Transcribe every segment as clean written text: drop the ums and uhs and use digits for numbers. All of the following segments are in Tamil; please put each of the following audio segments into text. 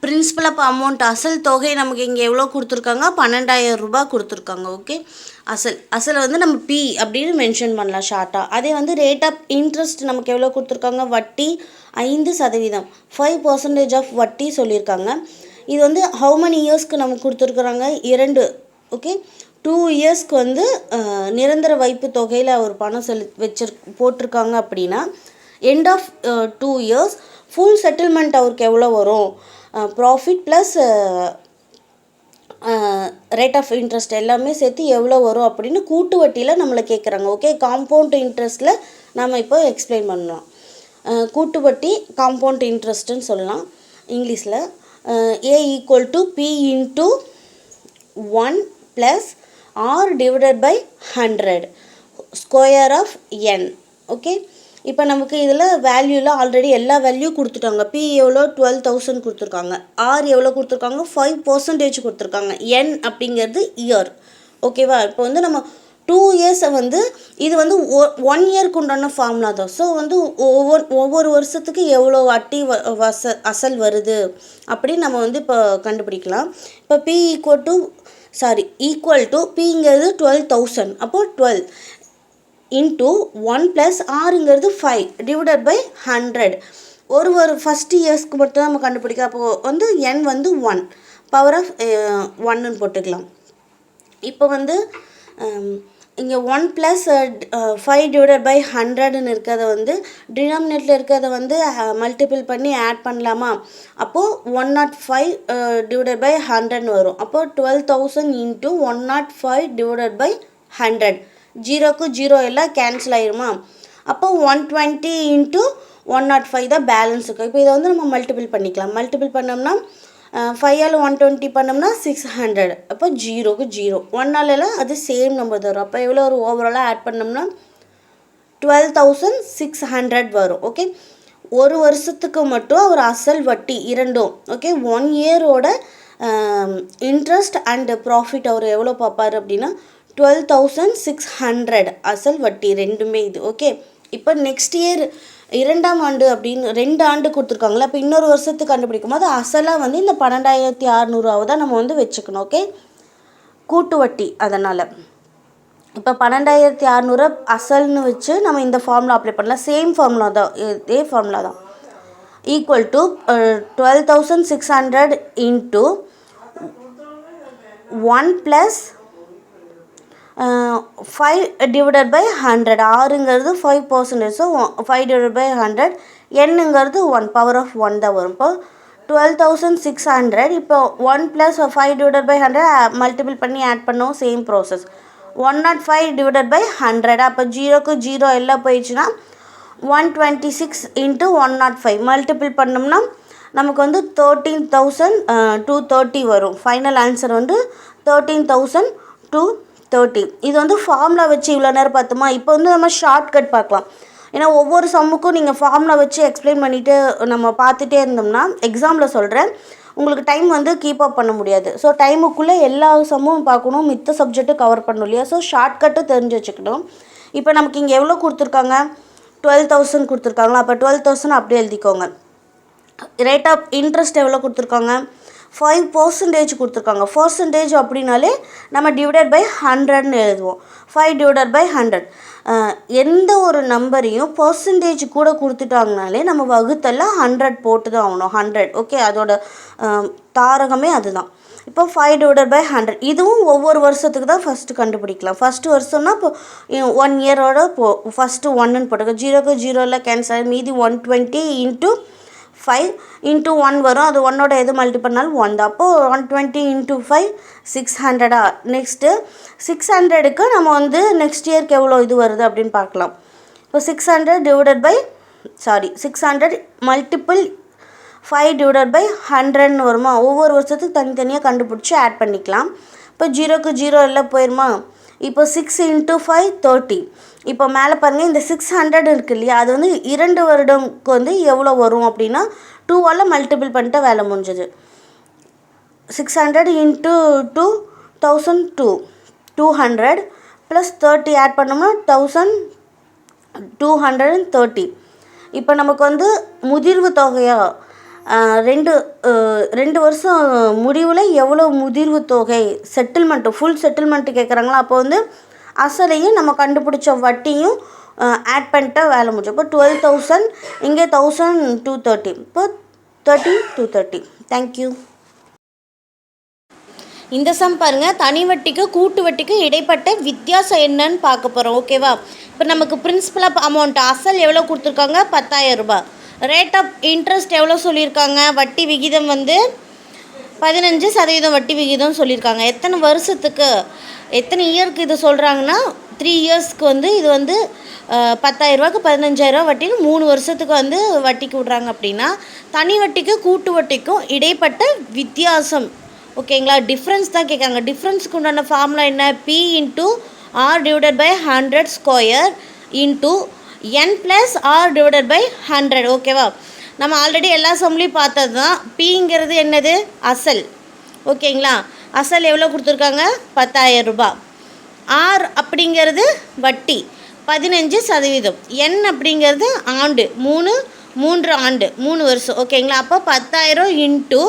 பிரின்சிபல் ஆஃப் அமௌண்ட் அசல் தொகை நமக்கு இங்கே எவ்வளோ கொடுத்துருக்காங்க, 12,000 ரூபாய் கொடுத்துருக்காங்க. ஓகே, அசல் வந்து நம்ம பி அப்படின்னு மென்ஷன் பண்ணலாம் ஷார்ட்டாக. அதே வந்து ரேட் ஆஃப் இன்ட்ரெஸ்ட் நமக்கு எவ்வளோ கொடுத்துருக்காங்க, வட்டி 5%, 5% ஆஃப் வட்டி சொல்லியிருக்காங்க. இது வந்து ஹவு many இயர்ஸ்க்கு நமக்கு கொடுத்துருக்குறாங்க, 2. ஓகே, 2 இயர்ஸ்க்கு வந்து நிரந்தர வைப்பு தொகையில் ஒரு பணம் போட்டிருக்காங்க. அப்படின்னா end of 2 years full settlement அவருக்கு எவ்வளோ வரும், profit plus rate of interest எல்லாமே சேர்த்து எவ்வளோ வரும் அப்படின்னு கூட்டு வட்டியில் நம்மளை கேட்குறாங்க. ஓகே, காம்பவுண்ட் இன்ட்ரெஸ்ட்டில் நம்ம இப்போ எக்ஸ்பிளைன் பண்ணலாம். கூட்டு வட்டி காம்பவுண்ட் இன்ட்ரெஸ்ட்டுன்னு சொல்லலாம் இங்கிலீஷில். A equal to P into 1 plus R divided by 100 square of n. Okay, இப்போ நமக்கு இதில் வேல்யூவில் ஆல்ரெடி எல்லா வேல்யூ கொடுத்துட்டாங்க. P எவ்வளோ 12,000 கொடுத்துருக்காங்க, R எவ்வளோ கொடுத்துருக்காங்க 5% கொடுத்துருக்காங்க, n அப்படிங்கிறது இயர். ஓகேவா, இப்போ வந்து நம்ம 2 இயர்ஸை வந்து இது வந்து 1 இயருக்கு உண்டான ஃபார்முலா தான். ஸோ வந்து ஒவ்வொரு வருஷத்துக்கு எவ்வளோ வட்டி அசல் வருது அப்படின்னு நம்ம வந்து இப்போ கண்டுபிடிக்கலாம். இப்போ P ஈக்குவல் டு Pங்கிறது 12,000, அப்போது 12 இன்ட்டு 1 ப்ளஸ் ஆறுங்கிறது 5 டிவைடட் பை 100. ஒரு ஃபஸ்ட் இயர்ஸ்க்கு மட்டும் நம்ம கண்டுபிடிக்கலாம். அப்போது வந்து n வந்து 1 பவர் ஆஃப் 1ன்னு போட்டுக்கலாம். இப்போ வந்து இங்கே 1 ப்ளஸ் 5 டிவைடட் பை 100ன்னு இருக்கிறத வந்து டினாமினேட்டில் இருக்கிறத வந்து மல்டிபிள் பண்ணி ஆட் பண்ணலாமா. அப்போது 105 டிவைடட் பை 100ன்னு வரும். அப்போது 12,000 இன்ட்டு 105 டிவைடட் பை 100. 0க்கு 0 எல்லாம் கேன்சல் ஆயிருமா. அப்போ 120 இன்ட்டு 105 தான் பேலன்ஸ் இருக்கும். இப்போ இதை வந்து நம்ம மல்டிபிள் பண்ணிக்கலாம். மல்டிபிள் பண்ணோம்னா 5ஆல் 120 பண்ணோம்னா 600. அப்போ 0க்கு 0, 1ஆலெல்லாம் அது சேம் நம்பர் வரும். அப்போ எவ்வளோ ஒரு ஓவராலாக ஆட் பண்ணோம்னா 12,600 வரும். ஓகே, ஒரு வருஷத்துக்கு மட்டும் ஒரு அசல் வட்டி இரண்டும். ஓகே, 1 இயரோட இன்ட்ரெஸ்ட் அண்ட் ப்ராஃபிட் அவர் எவ்வளோ பார்ப்பார் அப்படின்னா 12,600 அசல் வட்டி ரெண்டுமே இது. ஓகே, இப்போ நெக்ஸ்ட் இயர் 2ஆம் ஆண்டு அப்படின்னு 2 ஆண்டு கொடுத்துருக்காங்களா. இப்போ இன்னொரு வருஷத்துக்கு கண்டுபிடிக்கும் போது அசலாக வந்து இந்த 12,600 தான் நம்ம வந்து வச்சுக்கணும். ஓகே, கூட்டு வட்டி. அதனால் இப்போ 12,600 அசல்னு வச்சு நம்ம இந்த ஃபார்முலா அப்ளை பண்ணலாம். சேம் ஃபார்முலா தான், இதே ஃபார்முலா தான். Equal to 12,600 into 1 plus 5 divided by 100. ஆறுங்கிறது 5%, ஸோ 5 டிவைடட் பை 100. என்னங்கிறது 1 பவர் ஆஃப் 1 தான் வரும். இப்போ 12,600 இப்போ 1 ப்ளஸ் 5 டிவைடட் பை 100 மல்டிபிள் பண்ணி ஆட் பண்ணோம், சேம் ப்ராசஸ். 105 divided by 100. அப்போ 0க்கு 0 எல்லாம் போயிடுச்சுன்னா 126 இன்ட்டு 105 மல்டிபிள் பண்ணோம்னா நமக்கு வந்து 13,230 வரும். ஃபைனல் ஆன்சர் வந்து 13,230. இது வந்து ஃபார்முலா வச்சு இவ்வளோ நேரம் பார்த்தோமா. இப்போ வந்து நம்ம ஷார்ட்கட் பார்க்கலாம். ஏன்னா ஒவ்வொரு சம்முக்கும் நீங்கள் ஃபார்முலா வச்சு எக்ஸ்பிளைன் பண்ணிவிட்டு நம்ம பார்த்துட்டே இருந்தோம்னா எக்ஸாமில் சொல்கிறேன் உங்களுக்கு டைம் வந்து கீப் அப் பண்ண முடியாது. ஸோ டைமுக்குள்ளே எல்லா சம்மும் பார்க்கணும், மித்த சப்ஜெக்ட்டும் கவர் பண்ணணும் இல்லையா. ஸோ ஷார்ட்கட்டு தெரிஞ்சு வச்சுக்கணும். இப்போ நமக்கு இங்கே எவ்வளோ கொடுத்துருக்காங்க, 12,000 கொடுத்துருக்காங்களா. அப்போ 12,000 அப்படியே எழுதிக்கோங்க. ரேட் ஆஃப் இன்ட்ரெஸ்ட் எவ்வளோ கொடுத்துருக்காங்க, 5% கொடுத்துருக்காங்க. பர்சன்டேஜ் அப்படின்னாலே நம்ம டிவைடட் பை 100ன்னு எழுதுவோம். 5 டிவைடட் பை 100. எந்த ஒரு நம்பரையும் பர்சன்டேஜ் கூட கொடுத்துட்டாங்கனாலே நம்ம வகுத்தெல்லாம் 100 போட்டு தான் ஆகணும். 100. ஓகே, அதோட தாரகமே அதுதான். இப்போ 5 டிவைடட் பை 100. இதுவும் ஒவ்வொரு வருஷத்துக்கு தான் ஃபஸ்ட்டு கண்டுபிடிக்கலாம். ஃபஸ்ட்டு வருஷம்னா இப்போ 1 இயரோட ஃபஸ்ட்டு 1ன்னு போட்டுக்க. 0க்கு 0 கேன்சல், மீதி 120 இன்ட்டு 5 இன்ட்டு 1 வரும். அது 1ஓட எது மல்டி பண்ணாலும் 1 தான். அப்போது 120 இன்ட்டு 5 600. நெக்ஸ்ட்டு 600க்கு நம்ம வந்து நெக்ஸ்ட் இயர்க்கு எவ்வளோ இது வருது அப்படின்னு பார்க்கலாம். இப்போ 600 divided by 600 multiple 5 divided by 100ன்னு வருமா. ஒவ்வொரு வருஷத்துக்கு தனித்தனியாக கண்டுபிடிச்சி ஆட் பண்ணிக்கலாம். இப்போ 0க்கு 0 எல்லாம் போயிருமா. இப்போ 6 இன்ட்டு 5 30. இப்போ மேலே பாருங்கள், இந்த 600 இருக்குது இல்லையா, அது வந்து 2 வருடம்க்கு வந்து எவ்வளோ வரும் அப்படின்னா 2ஆல் மல்டிபிள் பண்ணிட்டு வேலை முடிஞ்சது. 600 இன்ட்டு 2 1002 200 ப்ளஸ் 30 ஆட் பண்ணோம்னா 1230. இப்போ நமக்கு வந்து முதிர்வு தொகையாக 2 வருஷம் முடிவில் எவ்வளோ முதிர்வு தொகை செட்டில்மெண்ட்டு ஃபுல் செட்டில்மெண்ட்டு கேட்குறாங்களா, அப்போ வந்து அசலையும் நம்ம கண்டுபிடிச்ச வட்டியும் ஆட் பண்ணிட்டா வேலை முடியும். இப்போ 12,000 இங்கே 1,230, இப்போ 30,230. தேங்க்யூ. இந்த சம் பாருங்கள், தனி வட்டிக்கு கூட்டு வட்டிக்கு இடைப்பட்ட வித்தியாசம் என்னன்னு பார்க்க போகிறோம். ஓகேவா? இப்போ நமக்கு பிரின்சிபல் ஆஃப் அமௌண்ட் அசல் எவ்வளோ கொடுத்துருக்காங்க, 10,000 ரூபாய். ரேட் ஆஃப் இன்ட்ரெஸ்ட் எவ்வளோ சொல்லியிருக்காங்க, வட்டி விகிதம் வந்து 15% வட்டி விகிதம் சொல்லியிருக்காங்க. எத்தனை வருஷத்துக்கு எத்தனை இயருக்கு இது சொல்கிறாங்கன்னா 3 இயர்ஸ்க்கு வந்து இது வந்து 10,000 ரூபாய்க்கு 15,000 வட்டின்னு 3 வருஷத்துக்கு வந்து வட்டிக்கு விட்றாங்க. அப்படின்னா தனி வட்டிக்கு கூட்டு வட்டிக்கும் இடைப்பட்ட வித்தியாசம், ஓகேங்களா, டிஃப்ரென்ஸ் தான் கேட்காங்க. டிஃப்ரென்ஸுக்கு உண்டான ஃபார்முலா என்ன, P into R divided by 100 square into N plus R divided by 100. ஓகேவா? நம்ம ஆல்ரெடி எல்லா சம்லேயும் பார்த்தது தான். பிங்கிறது என்னது, அசல். ஓகேங்களா? அசல் எவ்வளோ கொடுத்துருக்காங்க, 10,000 ரூபாய். ஆர் அப்படிங்கிறது வட்டி 15%. என் அப்படிங்கிறது ஆண்டு, 3 ஆண்டு 3 வருஷம். ஓகேங்களா? அப்போ 10,000 இன்ட்டு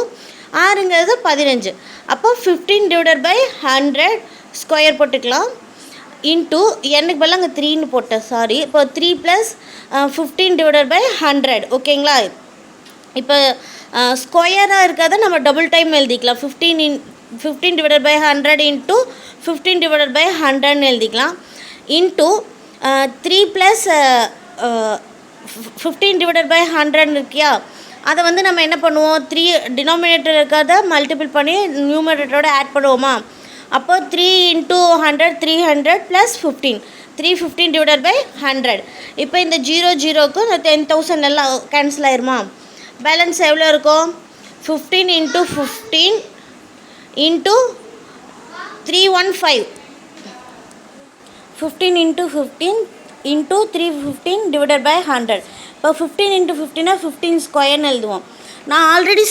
ஆறுங்கிறது 15. அப்போ 15 டிவைடட் பை 100 ஸ்கொயர் போட்டுக்கலாம். இன்ட்டு எனக்கு பதிலாக அங்கே 3ன்னு போட்டேன், சாரி. இப்போ 3 ப்ளஸ் 15 டிவைடட் பை 100. ஓகேங்களா? இப்போ ஸ்கொயராக இருக்காத நம்ம டபுள் டைம் எழுதிக்கலாம். 15 divided by 100 into 15 divided by 100ன்னு எழுதிக்கலாம். இன்ட்டு 3 ப்ளஸ் 15 டிவைடட் பை 100 இருக்கியா, அதை வந்து நம்ம என்ன பண்ணுவோம், 3 டினாமினேட்டர் இருக்கிறத மல்டிபிள் பண்ணி நியூமரேட்டரோட ஆட் பண்ணுவோமா. அப்போ 3 இன்ட்டு 100 300 ப்ளஸ் 15 315 டிவைடட் பை 100. இப்போ இந்த 0க்கு 10,000 எல்லாம் கேன்சல் ஆயிருமா. பேலன்ஸ் எவ்வளோ இருக்கும், 15 into 15 into 315. 15 into 15 into 315 divided by 100. இப்போ 15 இன்ட்டு 15 15 ஸ்கொயர்னு எழுதுவோம். நான் ஆல்ரெடி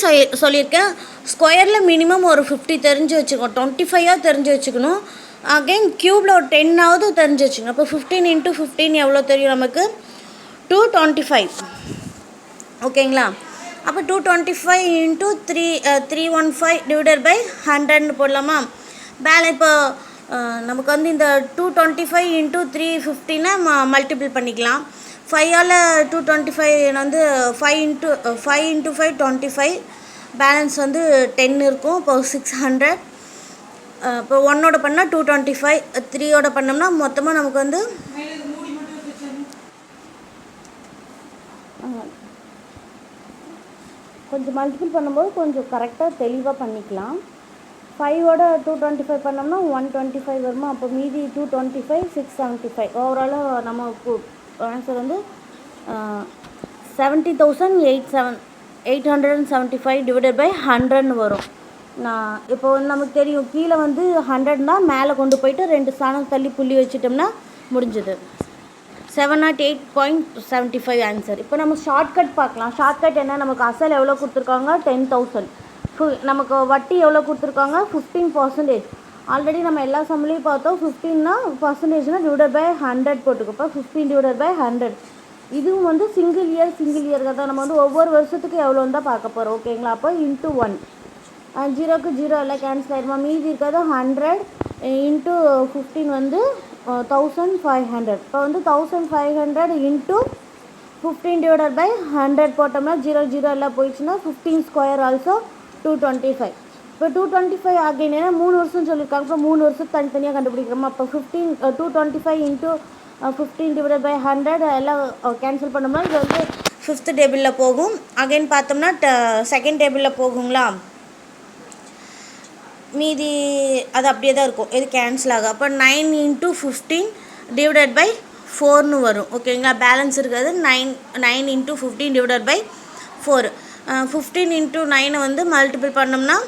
சொல்லியிருக்கேன், ஸ்கொயரில் மினிமம் ஒரு 50 தெரிஞ்சு வச்சுக்கணும், 25 தெரிஞ்சு வச்சுக்கணும். அகைன் க்யூப்பில் ஒரு 10 தெரிஞ்சு வச்சுக்கணும். அப்போ 15 இன்ட்டு 15 எவ்வளோ தெரியும் நமக்கு, 225. ஓகேங்களா? அப்போ 225 இன்ட்டு 315 டிவைடட் பை 100ன்னு போடலாமா. இப்போ நமக்கு வந்து இந்த 225 இன்ட்டு 315 மல்டிபிள் பண்ணிக்கலாம். 5ஆல் 225 வந்து 5 இன்ட்டு 5 25. பேலன்ஸ் வந்து 10 இருக்கும். இப்போ 600. இப்போ 1ஓட பண்ணால் 225, 3ஓட பண்ணோம்னா மொத்தமாக நமக்கு வந்து கொஞ்சம் மல்டிபிள் பண்ணும்போது கொஞ்சம் கரெக்டாக தெளிவாக பண்ணிக்கலாம். 5ஓட 225 பண்ணோம்னா 125 வருமா. அப்போ மீதி 225 675. ஓவராலாக நமக்கு ஆன்சர் வந்து 70,875 டிவைடட் பை 100ன்னு வரும். நான் இப்போ வந்து நமக்கு தெரியும், கீழே வந்து 100னா மேலே கொண்டு போயிட்டு 2 ஸ்தானம் தள்ளி புள்ளி வச்சுட்டோம்னா முடிஞ்சது. 708.75 ஆன்சர். இப்போ நம்ம ஷார்ட்கட் பார்க்கலாம். ஷார்ட்கட் என்ன, நமக்கு அசல் எவ்வளோ கொடுத்துருக்காங்க, 10,000. நமக்கு வட்டி எவ்வளோ கொடுத்துருக்காங்க, 15%. ஆல்ரெடி நம்ம எல்லா சம்லேயும் பார்த்தோம், 15னா பர்சன்டேஜ்னால் டிவைடட் பை 100 போட்டுக்கப்போ 15 டிவைடட் பை 100. இதுவும் வந்து சிங்கிள் இயருக்கு தான். நம்ம வந்து ஒவ்வொரு வருஷத்துக்கு எவ்வளோன்னு தான் பார்க்க போகிறோம். ஓகேங்களா? அப்போ இன்ட்டு 1, 0க்கு 0 எல்லாம் கேன்சல் ஆகிடுமா. மீதி இருக்கிறது 100 இன்ட்டு 15 வந்து 1500. இப்போ வந்து 1500 இன்ட்டு 15 டிவைடட் பை 100 போட்டோம்னா 0 எல்லாம் போயிடுச்சுன்னா 15 ஸ்கொயர் ஆல்சோ 225. இப்போ 225 ஆகின் ஏன்னா 3 வருஷம் சொல்லியிருக்காங்க. இப்போ 3 வருஷம் தனித்தனியாக கண்டுபிடிக்கிறோமா. அப்போ 225 இன்ட்டு 15 டிவைடட் பை 100 எல்லாம் கேன்சல் பண்ணோம்னா இது வந்து 5th டேபிளில் போகும். அகைன் பார்த்தோம்னா 2nd டேபிளில் போகுங்களா. மீதி அது அப்படியே தான் இருக்கும், இது கேன்சல் ஆகும். அப்போ 9 இன்ட்டு 15 டிவைடட் பை 4ன்னு வரும். ஓகேங்களா? பேலன்ஸ் இருக்கிறது 9 இன்ட்டு 15 டிவைடட் பை 4. 15 இன்ட்டு 9 வந்து மல்டிபிள் பண்ணோம்னா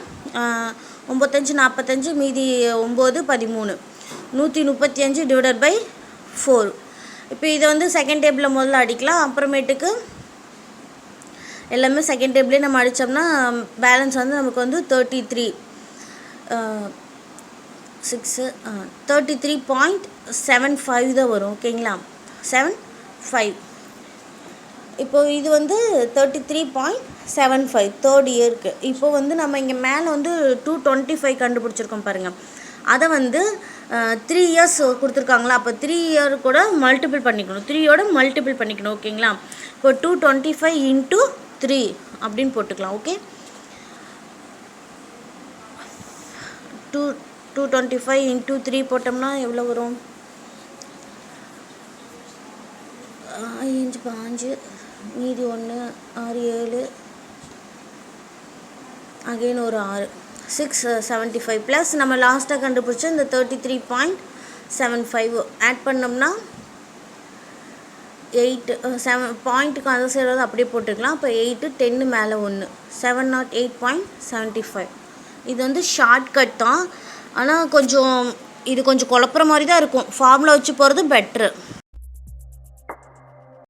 95 45, மீதி 9 13, 135 டிவைடட் பை 4. இப்போ இதை வந்து செகண்ட் டேபிளில் முதல்ல அடிக்கலாம். அப்புறமேட்டுக்கு எல்லாமே செகண்ட் டேபிளே நம்ம அடித்தோம்னா பேலன்ஸ் வந்து நமக்கு வந்து 33.75 தான் வரும். ஓகேங்களா? 75. இப்போ இது வந்து 33.75 75 தேர்ட் இயருக்கு. இப்போ வந்து நம்ம இங்கே மேலே வந்து 225 கண்டுபிடிச்சிருக்கோம் பாருங்கள். அதை வந்து 3 இயர்ஸ் கொடுத்துருக்காங்களா, அப்போ 3 இயர் கூட மல்டிபிள் பண்ணிக்கணும், 3யோட மல்டிபிள் பண்ணிக்கணும். ஓகேங்களா? இப்போ 225 × 3 அப்படின்னு போட்டுக்கலாம். ஓகே, 225 × 3 போட்டோம்னா எவ்வளோ வரும்? 5 5 மீதி 1 6 7 அகெயின் ஒரு 6 675 ப்ளஸ் நம்ம லாஸ்ட்டாக கண்டுபிடிச்ச இந்த 33.75 ஆட் பண்ணோம்னா 8 7 பாயிண்ட்டுக்கு அந்த சைடு அப்படியே போட்டுக்கலாம். அப்போ 8 10 மேலே 1 708.75. இது வந்து ஷார்ட்கட் தான், ஆனால் இது கொஞ்சம் குழப்புற மாதிரி தான் இருக்கும். ஃபார்முலா வச்சு போகிறது பெட்ரு.